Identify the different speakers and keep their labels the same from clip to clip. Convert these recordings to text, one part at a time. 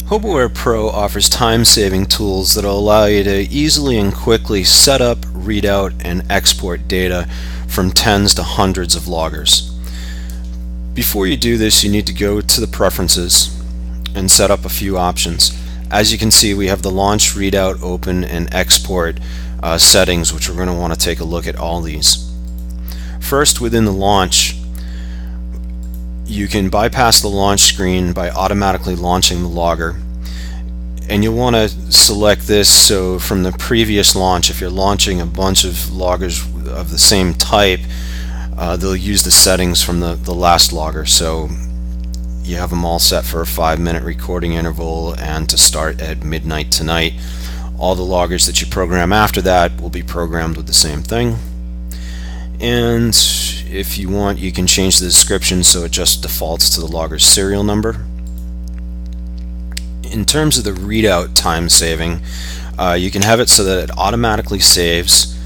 Speaker 1: HOBOware Pro offers time-saving tools that will allow you to easily and quickly set up, read out, and export data from tens to hundreds of loggers. Before you do this, you need to go to the Preferences and set up a few options. As you can see, we have the Launch, Readout, Open, and Export settings, which we're going to want to take a look at all these. First, within the Launch, you can bypass the launch screen by automatically launching the logger, and you'll want to select this so from the previous launch, if you're launching a bunch of loggers of the same type, they'll use the settings from the last logger. So you have them all set for a 5-minute recording interval and to start at midnight tonight. All the loggers that you program after that will be programmed with the same thing. And if you want, you can change the description so it just defaults to the logger's serial number. In terms of the readout time saving, you can have it so that it automatically saves,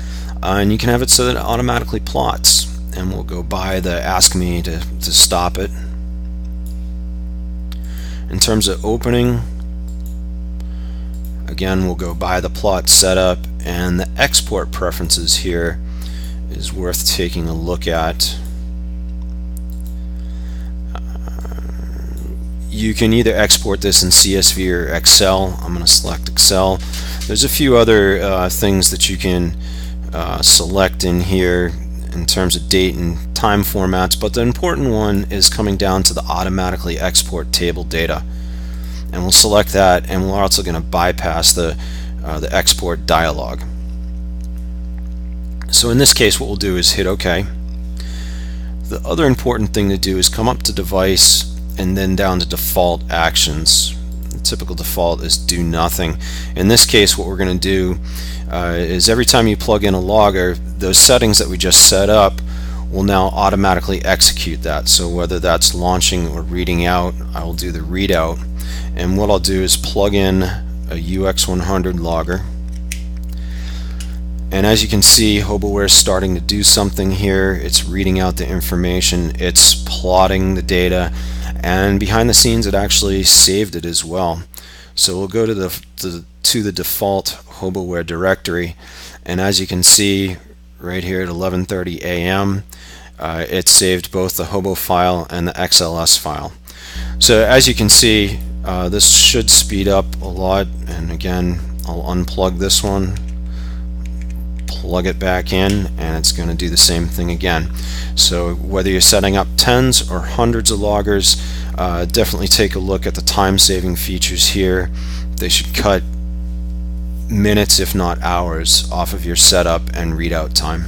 Speaker 1: and you can have it so that it automatically plots. And we'll go by the ask me to stop it. In terms of opening, again, we'll go by the plot setup, and the export preferences here is worth taking a look at. You can either export this in CSV or Excel. I'm going to select Excel. There's a few other things that you can select in here in terms of date and time formats, but the important one is coming down to the automatically export table data. And we'll select that, and we're also going to bypass the export dialog. So in this case, what we'll do is hit OK. The other important thing to do is come up to Device and then down to Default Actions. The typical default is Do Nothing. In this case, what we're going to do is every time you plug in a logger, those settings that we just set up will now automatically execute that. So whether that's launching or reading out, I will do the readout. And what I'll do is plug in a UX100 logger. And as you can see, HOBOware is starting to do something here. It's reading out the information, it's plotting the data, and behind the scenes it actually saved it as well. So we'll go to the default HOBOware directory, and as you can see right here at 11:30 a.m. It saved both the Hobo file and the XLS file. So as you can see, this should speed up a lot. And again, I'll unplug this one, plug it back in, and it's going to do the same thing again. So whether you're setting up tens or hundreds of loggers, definitely take a look at the time-saving features here. They should cut minutes, if not hours, off of your setup and readout time.